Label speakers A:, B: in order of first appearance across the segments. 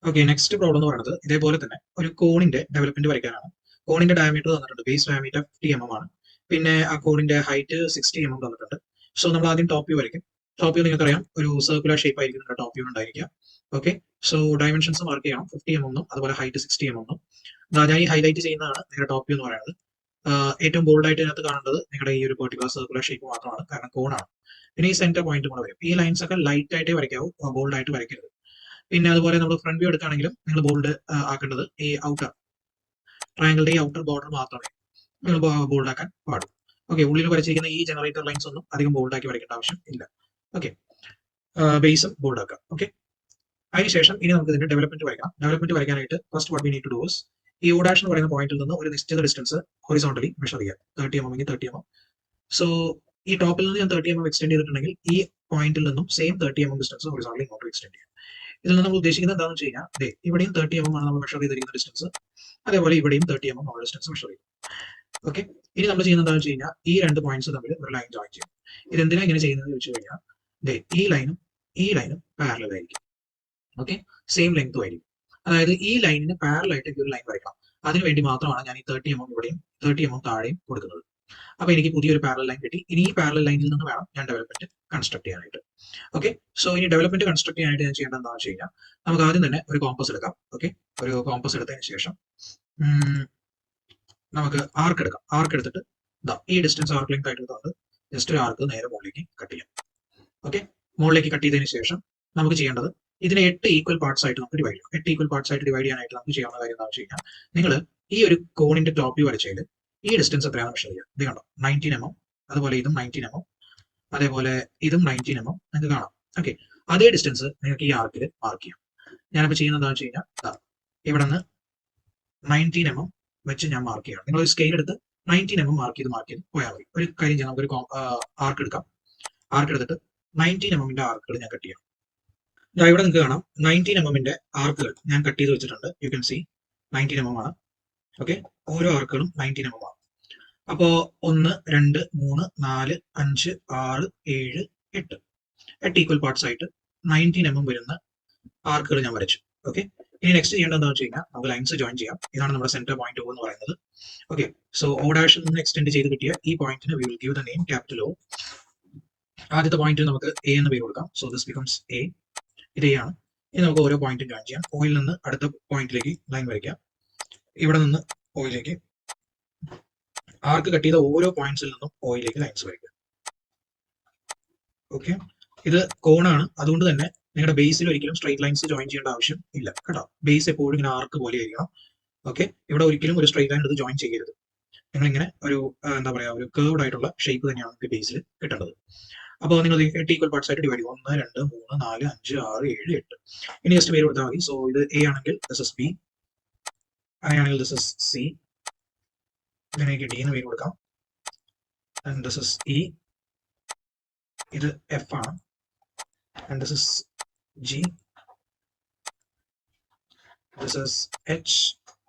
A: Okay, next problem എന്ന് പറയുന്നത് ഇതേപോലെ തന്നെ ഒരു കോണിന്റെ ഡെവലപ്മെന്റ് വരയ്ക്കാനാണ്. കോണിന്റെ ഡയമീറ്റർ തന്നിട്ടുണ്ട്, ബേസ് ഡയമീറ്റർ 50 ആണ്. പിന്നെ ആ കോണിന്റെ ഹൈറ്റ് 60 തന്നിട്ടുണ്ട്. സോ നമ്മൾ ആദ്യം ടോപ്പ് വ്യൂ വരയ്ക്കും. ടോപ്പ് വ്യൂ നിങ്ങൾക്കറിയാം, ഒരു സർക്കുലർ ഷേപ്പ് ആയിരിക്കും നിങ്ങളുടെ ടോപ്പ് വ്യൂ ഉണ്ടായിരിക്കുക. ഓക്കെ, സോ ഡയമെൻഷൻസ് മാർക്ക് ചെയ്യണം, 50 അതുപോലെ ഹൈറ്റ് 60 ഞാൻ ഈ ഹൈലൈറ്റ് ചെയ്യുന്നതാണ് നിങ്ങളുടെ ടോപ്പ് വ്യൂ എന്ന് പറയുന്നത്. ഏറ്റവും ബോൾഡ് ആയിട്ട് ഇതിനകത്ത് കാണേണ്ടത് നിങ്ങളുടെ ഈ ഒരു പെർട്ടിക്കുലർ സർക്കുലർ ഷേപ്പ് മാത്രമാണ്, കാരണം കോണാണ്. പിന്നെ ഈ സെന്റർ പോയിന്റ് കൂടെ വരും. ഈ ലൈൻസ് ഒക്കെ ലൈറ്റ് ആയിട്ടേ വരയ്ക്കാവൂ, ബോൾഡ് ആയിട്ട് വരയ്ക്കരുത്. പിന്നെ അതുപോലെ നമ്മൾ ഫ്രണ്ട് വ്യൂ എടുക്കുകയാണെങ്കിലും നിങ്ങൾ ബോൾഡ് ആക്കേണ്ടത് ഈ ഔട്ടർ ട്രയാങ്കിളുടെ ഈ ഔട്ടർ ബോർഡർ മാത്രമേ നിങ്ങൾ ബോൾഡ് ആക്കാൻ പാടും. ഓക്കെ, ഉള്ളിൽ വരച്ചിരിക്കുന്ന ഈ ജനറേറ്റർ ലൈൻസ് ഒന്നും അധികം ബോൾഡ് ആക്കി വരയ്ക്കേണ്ട ആവശ്യം ഇല്ല. ഓക്കെ, ബേസും ബോൾഡ് ആക്കാം. ഓക്കെ, അതിനുശേഷം ഇനി നമുക്ക് ഇതിന്റെ ഡെവലപ്മെന്റ് വരയ്ക്കാം. ഡെവലപ്മെന്റ് വരയ്ക്കാനായിട്ട് first what we need to do is ഈ O' എന്ന് പറയുന്ന പോയിന്റിൽ നിന്ന് ഒരു നിശ്ചിത ഡിസ്റ്റൻസ് ഹൊറിസോണ്ടലി മെഷർ ചെയ്യാം. 30 mm എങ്കിൽ 30 mm. സോ ഈ ടോപ്പിൽ നിന്ന് ഞാൻ 30 mm എക്സ്റ്റെൻഡ് ചെയ്തിട്ടുണ്ടെങ്കിൽ ഈ പോയിന്റിൽ നിന്നും സെയിം 30 mm ഡിസ്റ്റൻസ് ഹൊറിസോണ്ടലി ഇങ്ങോട്ട് എക്സ്റ്റെൻഡ് ചെയ്യാം. ഇതിൽ നിന്ന് നമ്മൾ ഉദ്ദേശിക്കുന്നത് എന്താണെന്ന് വെച്ച് കഴിഞ്ഞാൽ ഇവിടെയും 30 mm ആണ് നമ്മൾ മെഷർ ചെയ്തിരിക്കുന്ന ഡിസ്റ്റൻസ്, അതേപോലെ ഇവിടെയും 30 mm നമ്മൾ ഡിസ്റ്റൻസ് മെഷർ ചെയ്യും. ഓക്കെ, ഇനി നമ്മൾ ചെയ്യുന്നത് എന്താണെന്ന് വെച്ച് കഴിഞ്ഞാൽ ഈ രണ്ട് പോയിന്റ്സ് തമ്മിൽ ഒരു ലൈൻ ജോയിൻ ചെയ്യും. ഇതെന്തിനാ ഇങ്ങനെ ചെയ്യുന്നത് വെച്ച് കഴിഞ്ഞാൽ ഈ ലൈനും പാരലൽ ആയിരിക്കും. ഓക്കെ, സെയിം ലെങ്ത് ആയിരിക്കും. അതായത് ഈ ലൈനിന് പാരലൽ ആയിട്ട് ഒരു ലൈൻ വരയ്ക്കണം. അതിനുവേണ്ടി മാത്രമാണ് ഞാൻ ഈ 30 mm ഇവിടെയും 30 mm താഴെയും കൊടുക്കുന്നത്. അപ്പൊ എനിക്ക് പുതിയൊരു പാരലൽ ലൈൻ കിട്ടി. ഇനി ഈ പാരലൽ ലൈനിൽ നിന്ന് വേണം ഞാൻ ഡെവലപ്മെന്റ് കൺസ്ട്രക്ട് ചെയ്യാനായിട്ട്. ഓക്കെ, സോ ഇനി ഡെവലപ്മെന്റ് കൺസ്ട്രക്ട് ചെയ്യാനായിട്ട് ഞാൻ ചെയ്യേണ്ടത് എന്താണെന്ന് വെച്ച് കഴിഞ്ഞാൽ നമുക്ക് ആദ്യം തന്നെ ഒരു കോമ്പസ് എടുക്കാം. ഓക്കെ, ഒരു കോമ്പസ് എടുത്തതിന് ശേഷം നമുക്ക് ആർക്ക് എടുക്കാം. ആർക്ക് എടുത്തിട്ട് ഈ ഡിസ്റ്റൻസ് ആർക്ക് ലെങ്ത് ആയിട്ട് എടുത്തുകൊണ്ട് ജസ്റ്റ് ഒരു ആർക്ക് നേരെ മുകളിലേക്ക് കട്ട് ചെയ്യാം. ഓക്കെ, മുകളിലേക്ക് കട്ട് ചെയ്തതിന് ശേഷം നമുക്ക് ചെയ്യേണ്ടത് ഇതിനെ 8 ഈക്വൽ പാർട്സ് ആയിട്ട് നമുക്ക് ഡിവൈഡ് ചെയ്യാം. 8 ഈക്വൽ പാർട്സ് ആയിട്ട് ഡിവൈഡ് ചെയ്യാനായിട്ട് നമുക്ക് ചെയ്യാവുന്ന കാര്യം എന്താണെന്ന് വെച്ച് കഴിഞ്ഞാൽ നിങ്ങൾ ഈ ഒരു കോണിന്റെ ടോപ്പ് വ്യൂ വരച്ചതിൽ ഈ ഡിസ്റ്റൻസ് എത്രയാണ് മെഷർ ചെയ്യുക. ഇത് കണ്ടോ, 19 mm, അതുപോലെ ഇതും 19 mm, അതേപോലെ ഇതും 19 mm നിങ്ങൾക്ക് കാണാം. ഓക്കെ, അതേ ഡിസ്റ്റൻസ് നിങ്ങൾക്ക് ഈ ആർക്കിൽ മാർക്ക് ചെയ്യാം. ഞാനിപ്പോൾ ചെയ്യുന്നത് എന്താണെന്ന് വെച്ച് കഴിഞ്ഞാൽ ഇവിടെ നിന്ന് 19 mm വെച്ച് ഞാൻ മാർക്ക് ചെയ്യണം. നിങ്ങൾ ഒരു സ്കെയിൽ എടുത്ത് 19 mm മാർക്ക് ചെയ്ത് പോയാൽ മതി. ഒരു കാര്യം ചെയ്യാം, നമുക്കൊരു ആർക്ക് എടുക്കാം. ആർക്ക് എടുത്തിട്ട് 19 mm ആർക്കുകൾ ഞാൻ കട്ട് ചെയ്യാം. ഇവിടെ നിങ്ങൾക്ക് കാണാം 19 mm ആർക്കുകൾ ഞാൻ കട്ട് ചെയ്ത് വെച്ചിട്ടുണ്ട്. യു കൻ സി 19 mm ആണ്. ഓക്കെ, ഓരോ ആർക്കുകളും 19 mm ആണ്. അപ്പോ 1, 2, 3, 4, 5, 6, 7, 8 ഈക്വൽ പാർട്സ് ആയിട്ട് 19 mm വരുന്ന ആർക്കുകൾ ഞാൻ വരച്ചു. ഓക്കെ, ഇനി നെക്സ്റ്റ് ചെയ്യേണ്ടത് എന്താണെന്ന് വെച്ച് കഴിഞ്ഞാൽ നമുക്ക് ലൈൻസ് ജോയിൻ ചെയ്യാം. ഇതാണ് നമ്മുടെ സെന്റർ പോയിന്റ് O എന്ന് പറയുന്നത്. ഓക്കെ, സോ O' നിന്ന് എക്സ്റ്റെൻഡ് ചെയ്ത് കിട്ടിയ ഈ പോയിന്റിന് we will give the name capital O. ആദ്യത്തെ പോയിന്റിന് നമുക്ക് A എന്ന് പേര് കൊടുക്കാം. So this becomes A. ഇത് A ആണ്. ഇനി നമുക്ക് ഓരോ പോയിന്റും ജോയിൻ ചെയ്യാം. O'യിൽ നിന്ന് അടുത്ത പോയിന്റിലേക്ക് ലൈൻ വരയ്ക്കാം. ഇവിടെ നിന്ന് O'യിലേക്ക് ആർക്ക് കട്ട് ചെയ്ത ഓരോ പോയിന്റ്സിൽ നിന്നും O'യിലേക്ക് ലൈൻസ് വരയ്ക്കുക. ഓക്കെ, ഇത് കോണാണ്, അതുകൊണ്ട് തന്നെ നിങ്ങളുടെ ബേസിൽ ഒരിക്കലും സ്ട്രൈറ്റ് ലൈൻസ് ജോയിൻ ചെയ്യേണ്ട ആവശ്യം ഇല്ല കേട്ടോ. ബേസ് എപ്പോഴും ഇങ്ങനെ ആർക്ക് പോലെ ആയിരിക്കണം. ഓക്കെ, ഇവിടെ ഒരിക്കലും ഒരു സ്ട്രൈറ്റ് ലൈൻ എടുത്ത് ജോയിൻ ചെയ്യരുത്. നിങ്ങൾ ഇങ്ങനെ ഒരു എന്താ പറയാ, ഒരു കേർവ്ഡ് ആയിട്ടുള്ള ഷേപ്പ് തന്നെയാണ് നിങ്ങൾക്ക് ബേസിൽ കിട്ടേണ്ടത്. അപ്പോൾ നിങ്ങൾ 8 ഈക്വൽ പാർട്സ് ആയിട്ട് ഡിവൈഡ് ചെയ്യും. 1, 2, 3, 4, 5, 6, 7, 8. ഇനി ജസ്റ്റ് പേര് കൊടുത്താൽ മതി. സോ ഇത് A ആണെങ്കിൽ ദിസ് ഇസ് B, അങ്ങനെയാണെങ്കിൽ ദിസ് ഇസ് C, ഇതിനേക്ക് D എന്ന് പേര് കൊടുക്കാം. ആൻഡ് ദിസ് ഇസ് E, ഇത് F ആണ്. And this is G, this is H,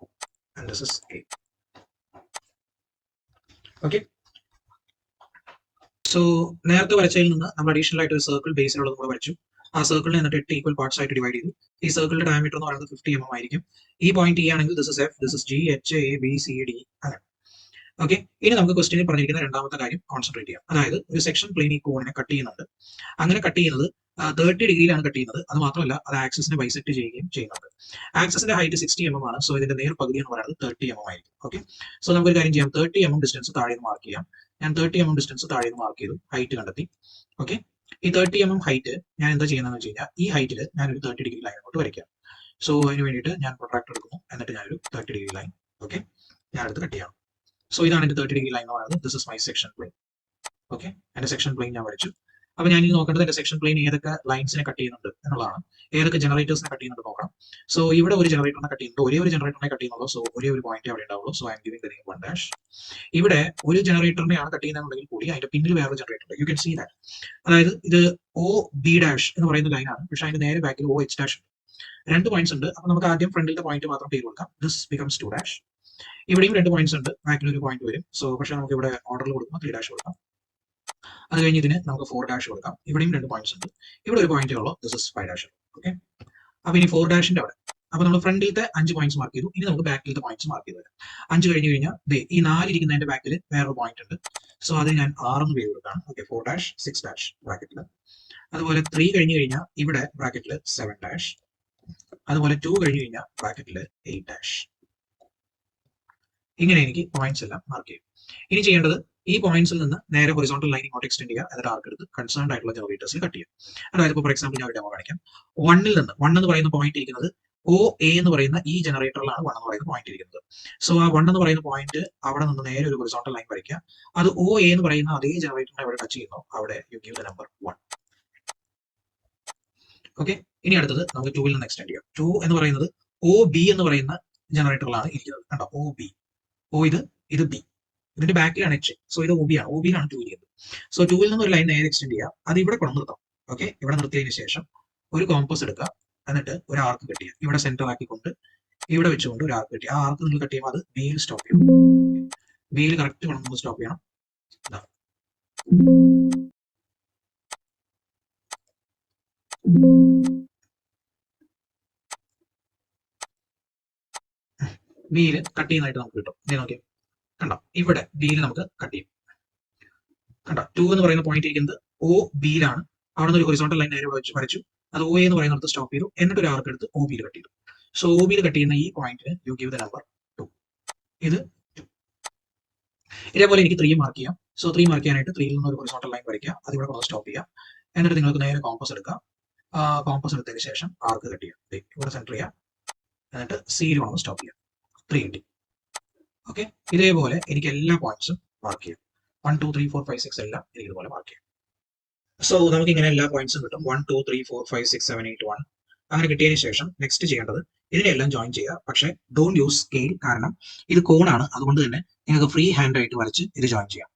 A: and this is A. Okay, so നേരത്തെ വരച്ചതിൽ നിന്ന് നമ്മൾ അഡീഷണൽ ആയിട്ട് ഒരു സർക്കിൾ ബേസിലുള്ളത് കൂടെ വരച്ചു. ആ സർക്കിളിനെ എന്നിട്ട് 8 ഈക്വൽ പാർട്സ് ആയിട്ട് ഡിവൈഡ് ചെയ്തു. ഈ സർക്കിളിന്റെ ഡയമീറ്റർ എന്ന് പറയുന്നത് 50 mm ആയിരിക്കും. ഈ പോയിന്റ് E ആണെങ്കിൽ this is F, this is G, H, A, B, C, D അങ്ങനെ. ഓക്കെ, ഇനി നമുക്ക് ക്വസ്റ്റ്യനിൽ പറഞ്ഞിരിക്കുന്ന രണ്ടാമത്തെ കാര്യം കോൺസെൻട്രേറ്റ് ചെയ്യാം. അതായത് ഒരു സെക്ഷൻ പ്ലെയിൻ ഈ കോണിനെ കട്ട് ചെയ്യുന്നുണ്ട്. അങ്ങനെ കട്ട് ചെയ്യുന്നത് 30 ഡിഗ്രിയിലാണ് കട്ട് ചെയ്യുന്നത്. അത് മാത്രമല്ല അത് ആക്സിസിനെ ബൈസെക്ട് ചെയ്യുകയും ചെയ്യുന്നുണ്ട്. ആക്സിസിന്റെ ഹൈറ്റ് 60 mm ആണ്. സോ ഇതിന്റെ നേർ പകുതി എന്ന് പറയുന്നത് 30 mm ആയിരിക്കും. ഓക്കെ, സോ നമുക്കൊരു കാര്യം ചെയ്യാം, 30 mm ഡിസ്റ്റൻസ് താഴെ മാർക്ക് ചെയ്യാം. ഞാൻ 30 mm ഡിസ്റ്റൻസ് താഴെ മാർക്ക് ചെയ്തു, ഹൈറ്റ് കണ്ടെത്തി. ഓക്കെ, ഈ 30 mm ഹൈറ്റ് ഞാൻ എന്താ ചെയ്യുന്നതെന്ന് വെച്ച് കഴിഞ്ഞാൽ ഈ ഹൈറ്റിൽ ഞാനൊരു 30 ഡിഗ്രി ലൈൻ അങ്ങോട്ട് വരയ്ക്കാം. സോ അതിന് വേണ്ടിയിട്ട് ഞാൻ പ്രൊട്രാക്ടർ എടുക്കുന്നു, എന്നിട്ട് ഞാനൊരു 30 ഡിഗ്രി ലൈൻ ഓക്കെ ഞാൻ എടുത്ത് കട്ട് ചെയ്യാം. സോ ഇതാണ് എന്റെ 30 ഡിഗ്രി ലൈൻ എന്ന് പറയുന്നത്. This is my section plain. Okay, എന്റെ സെക്ഷൻ പ്ലെയിൻ ഞാൻ വരച്ചു. അപ്പൊ ഞാൻ ഇനി നോക്കേണ്ടത് എന്റെ സെക്ഷൻ പ്ലെയിൻ ഏതൊക്കെ ലൈൻസിനെ കട്ട് ചെയ്യുന്നുണ്ട് എന്നുള്ളതാണ്. ഏതൊക്കെ ജനറേറ്റേഴ്സിനെ കട്ട് ചെയ്യുന്നുണ്ട് നോക്കണം. സോ ഇവിടെ ഒരു ജനറേറ്ററിനെ കട്ട് ചെയ്യുന്നുണ്ട്, ഒരേ ഒരു ജനറേറ്ററിനെ കട്ട് ചെയ്യുന്നുള്ളൂ. സോ ഒരേ ഒരു പോയിന്റ് അവിടെ ഉണ്ടാവുള്ളൂ. So I M giving the name 1'. ഇവിടെ ഒരു ജനറേറ്ററിനെയാണ് കട്ട് ചെയ്യുന്നതെന്നുണ്ടെങ്കിൽ കൂടി അതിന്റെ പിന്നിൽ വേറൊരു ജനറേറ്റർ ഉണ്ട്. You can see that. അതായത് ഇത് OB' എന്ന് പറയുന്ന ലൈനാണ്, പക്ഷെ അതിന്റെ നേരെ ബാക്കിൽ OH' ഉണ്ട്. 2 പോയിന്റ്സ് ഉണ്ട്. അപ്പൊ നമുക്ക് ആദ്യം ഫ്രണ്ടിലത്തെ പോയിന്റ് മാത്രം പേര് കൊടുക്കാം. This becomes 2'. ഇവിടെയും 2 പോയിന്റ്സ് ഉണ്ട്, ബാക്കിൽ ഒരു പോയിന്റ് വരും. സോ പക്ഷെ നമുക്ക് ഇവിടെ ഓർഡറിൽ കൊടുക്കുമ്പോൾ 3' കൊടുക്കാം. അത് കഴിഞ്ഞ് ഇതിന് നമുക്ക് 4' കൊടുക്കാം. ഇവിടെയും 2 പോയിന്റ്സ് ഉണ്ട്, ഇവിടെ ഒരു പോയിന്റ് ഉള്ളൂ. This is 5'. ഓക്കെ, അപ്പൊ ഇനി 4' അവിടെ അപ്പൊ നമ്മൾ ഫ്രണ്ടിലത്തെ 5 പോയിന്റ്സ് മാർക്ക് ചെയ്തു. ഇനി നമുക്ക് ബാക്കിലത്തെ പോയിന്റ്സ് മാർക്ക് ചെയ്ത് വരാം. 5 കഴിഞ്ഞ് കഴിഞ്ഞാൽ ഈ 4 ഇരിക്കുന്നതിന്റെ ബാക്കിൽ വേറൊരു പോയിന്റ് ഉണ്ട്. സോ അത് ഞാൻ 6 എന്ന് പേര് കൊടുക്കുകയാണ്. ഓക്കെ, 4 6 ബ്രാക്കറ്റിൽ. അതുപോലെ 3 കഴിഞ്ഞ് കഴിഞ്ഞാൽ ഇവിടെ ബ്രാക്കറ്റിൽ 7 അതുപോലെ 2 കഴിഞ്ഞ് കഴിഞ്ഞാൽ ബ്രാക്കറ്റിൽ 8 ഇങ്ങനെ എനിക്ക് പോയിന്റ്സ് എല്ലാം മാർക്ക് ചെയ്യും. ഇനി ചെയ്യേണ്ടത് ഈ പോയിന്റ്സിൽ നിന്ന് നേരെ ഹൊറിസോണ്ടൽ ലൈൻ ഇങ്ങോട്ട് എക്സ്റ്റെൻഡ് ചെയ്യുക, എന്നിട്ട് ആർക്ക് എടുത്ത് കൺസേൺഡ് ആയിട്ടുള്ള ജനറേറ്റേഴ്സിൽ കട്ട് ചെയ്യുക. അതായത് ഇപ്പോൾ ഫോർ എക്സാമ്പിൾ ഞാൻ ഡെമോ കാണിക്കാം. 1 എന്ന് പറയുന്ന പോയിന്റ് ഇരിക്കുന്നത് OA എന്ന് പറയുന്ന ഈ ജനറേറ്ററിലാണ് 1 എന്ന് പറയുന്ന പോയിന്റ് ഇരിക്കുന്നത്. സോ ആ 1 എന്ന് പറയുന്ന പോയിന്റ് അവിടെ നിന്ന് നേരെ ഒരു ഹൊറിസോണ്ടൽ ലൈൻ വരയ്ക്കുക. അത് OA എന്ന് പറയുന്ന അതേ ജനറേറ്ററിനെ അവിടെ ടച്ച് ചെയ്യുന്നു, അവിടെ you give the number 1. Okay, ഇനി അടുത്തത് നമുക്ക് 2 നിന്ന് എക്സ്റ്റെൻഡ് ചെയ്യാം. 2 എന്ന് പറയുന്നത് OB എന്ന് പറയുന്ന ജനറേറ്ററിലാണ് ഇരിക്കുന്നത്. കണ്ടോ, OB. ഇത് B, ഇതിന്റെ ബാക്കിലാണ് H. സോ ഇത് OB ആണ്, OB യിലാണ് 2 ഇരിക്കുന്നത്. സോ 2 നിന്ന് ഒരു ലൈൻ നേരെ എക്സ്റ്റെൻഡ് ചെയ്യുക, അത് ഇവിടെ കൊണ്ട് നിർത്താം. ഓക്കെ, ഇവിടെ നിർത്തിയതിനു ശേഷം ഒരു കോമ്പസ് എടുക്കുക, എന്നിട്ട് ഒരു ആർക്ക് കട്ട് ചെയ്യുക. ഇവിടെ സെന്റർ ആക്കിക്കൊണ്ട് ഇവിടെ വെച്ചുകൊണ്ട് ഒരു ആർക്ക് കട്ട് ചെയ്യുക. ആ ആർക്ക് നിങ്ങൾ കട്ട് ചെയ്യുമ്പോൾ അത് ബിയിൽ സ്റ്റോപ്പ് ചെയ്യും. ബിയിൽ കറക്റ്റ് കൊണ്ട് സ്റ്റോപ്പ് ചെയ്യണം. ബിയിൽ കട്ട് ചെയ്യുന്നതായിട്ട് നമുക്ക് കിട്ടും. ഇത് നോക്കിയാൽ കണ്ടോ, ഇവിടെ ബിയിൽ നമുക്ക് കട്ട് ചെയ്യും. കണ്ടോ, 2 എന്ന് പറയുന്ന പോയിന്റ് ഇരിക്കുന്നത് OB യിലാണ്. അവിടെ നിന്ന് ഒരു ഹൊറിസോണ്ടൽ ലൈൻ നേരെ വരച്ചു, അത് OA എന്ന് പറയുന്നിടത്ത് സ്റ്റോപ്പ് ചെയ്തു, എന്നിട്ട് ഒരു ആർക്ക് എടുത്ത് OB യിൽ കട്ട് ചെയ്തു. സോ OB യിൽ കട്ട് ചെയ്യുന്ന ഈ പോയിന്റിന് യു ഗിവ് ദ നമ്പർ 2. ഇത് 2. ഇതേപോലെ എനിക്ക് 3 മാർക്ക് ചെയ്യാം. സോ 3 മാർക്ക് ചെയ്യാനായിട്ട് 3 നിന്ന് ഒരു ഹൊറിസോണ്ടൽ ലൈൻ വരയ്ക്കുക, അത് ഇവിടെ കൊണ്ട് സ്റ്റോപ്പ് ചെയ്യുക, എന്നിട്ട് നിങ്ങൾക്ക് നേരെ കോമ്പസ് എടുക്കുക. കോമ്പസ് എടുത്തതിന് ശേഷം ആർക്ക് കട്ട് ചെയ്യുക, ഇവിടെ സെന്റർ ചെയ്യുക, എന്നിട്ട് സിയിൽ കൊണ്ട് സ്റ്റോപ്പ് ചെയ്യുക. 3 കിട്ടി. ഓക്കെ, ഇതേപോലെ എനിക്ക് എല്ലാ പോയിന്റ്സും മാർക്ക് ചെയ്യാം. 1 2 3 4 5 6 എല്ലാം എനിക്ക് ഇതുപോലെ മാർക്ക് ചെയ്യാം. സോ നമുക്ക് ഇങ്ങനെ എല്ലാ പോയിന്റ്സും കിട്ടും. 1 2 3 4 5 6 7 8 1 അങ്ങനെ കിട്ടിയതിന് ശേഷം നെക്സ്റ്റ് ചെയ്യേണ്ടത് ഇതിനെല്ലാം ജോയിൻ ചെയ്യുക. പക്ഷേ ഡോണ്ട് യൂസ് സ്കെയിൽ, കാരണം ഇത് കോണാണ്. അതുകൊണ്ട് തന്നെ നിങ്ങൾക്ക് ഫ്രീ ഹാൻഡ് ആയിട്ട് വരച്ച് ഇത് ജോയിൻ ചെയ്യാം.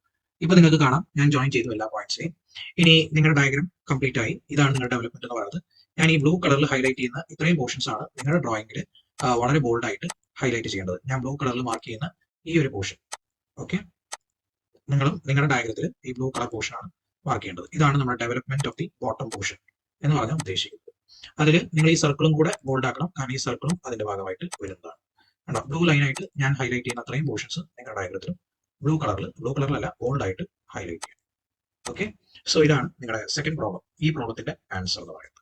A: ഇപ്പൊ നിങ്ങൾക്ക് കാണാം ഞാൻ ജോയിൻ ചെയ്തു എല്ലാ പോയിന്റ്സിനെയും. ഇനി നിങ്ങളുടെ ഡയഗ്രാം കംപ്ലീറ്റ് ആയി. ഇതാണ് നിങ്ങളുടെ ഡെവലപ്മെന്റ് എന്ന് പറയുന്നത്. ഞാൻ ഈ ബ്ലൂ കളറിൽ ഹൈലൈറ്റ് ചെയ്യുന്ന ഇത്രയും പോർഷൻസ് ആണ് നിങ്ങളുടെ ഡ്രോയിങ്ങിൽ വളരെ ബോൾഡ് ആയിട്ട് ഹൈലൈറ്റ് ചെയ്യേണ്ടത്. ഞാൻ ബ്ലൂ കളറിൽ മാർക്ക് ചെയ്യുന്ന ഈ ഒരു പോർഷൻ. ഓക്കെ, നിങ്ങളും നിങ്ങളുടെ ഡയഗ്രത്തിൽ ഈ ബ്ലൂ കളർ പോർഷൻ ആണ് മാർക്ക് ചെയ്യേണ്ടത്. ഇതാണ് നമ്മുടെ development of the bottom portion എന്ന് പറഞ്ഞാൽ ഉദ്ദേശിക്കുന്നത്. അതിൽ നിങ്ങൾ ഈ സർക്കിളും കൂടെ ബോൾഡ് ആക്കണം, കാരണം ഈ സർക്കിളും അതിന്റെ ഭാഗമായിട്ട് വരുന്നതാണ്. കണ്ടോ, ബ്ലൂ ലൈനായിട്ട് ഞാൻ ഹൈലൈറ്റ് ചെയ്യുന്ന അത്രയും പോർഷൻസ് നിങ്ങളുടെ ഡയഗ്രത്തിൽ ബ്ലൂ കളറിലല്ല ബോൾഡ് ആയിട്ട് ഹൈലൈറ്റ് ചെയ്യും. ഓക്കെ, സോ ഇതാണ് നിങ്ങളുടെ സെക്കൻഡ് പ്രോബ്ലം. ഈ പ്രോബ്ലത്തിന്റെ ആൻസർ എന്ന് പറയുന്നത്.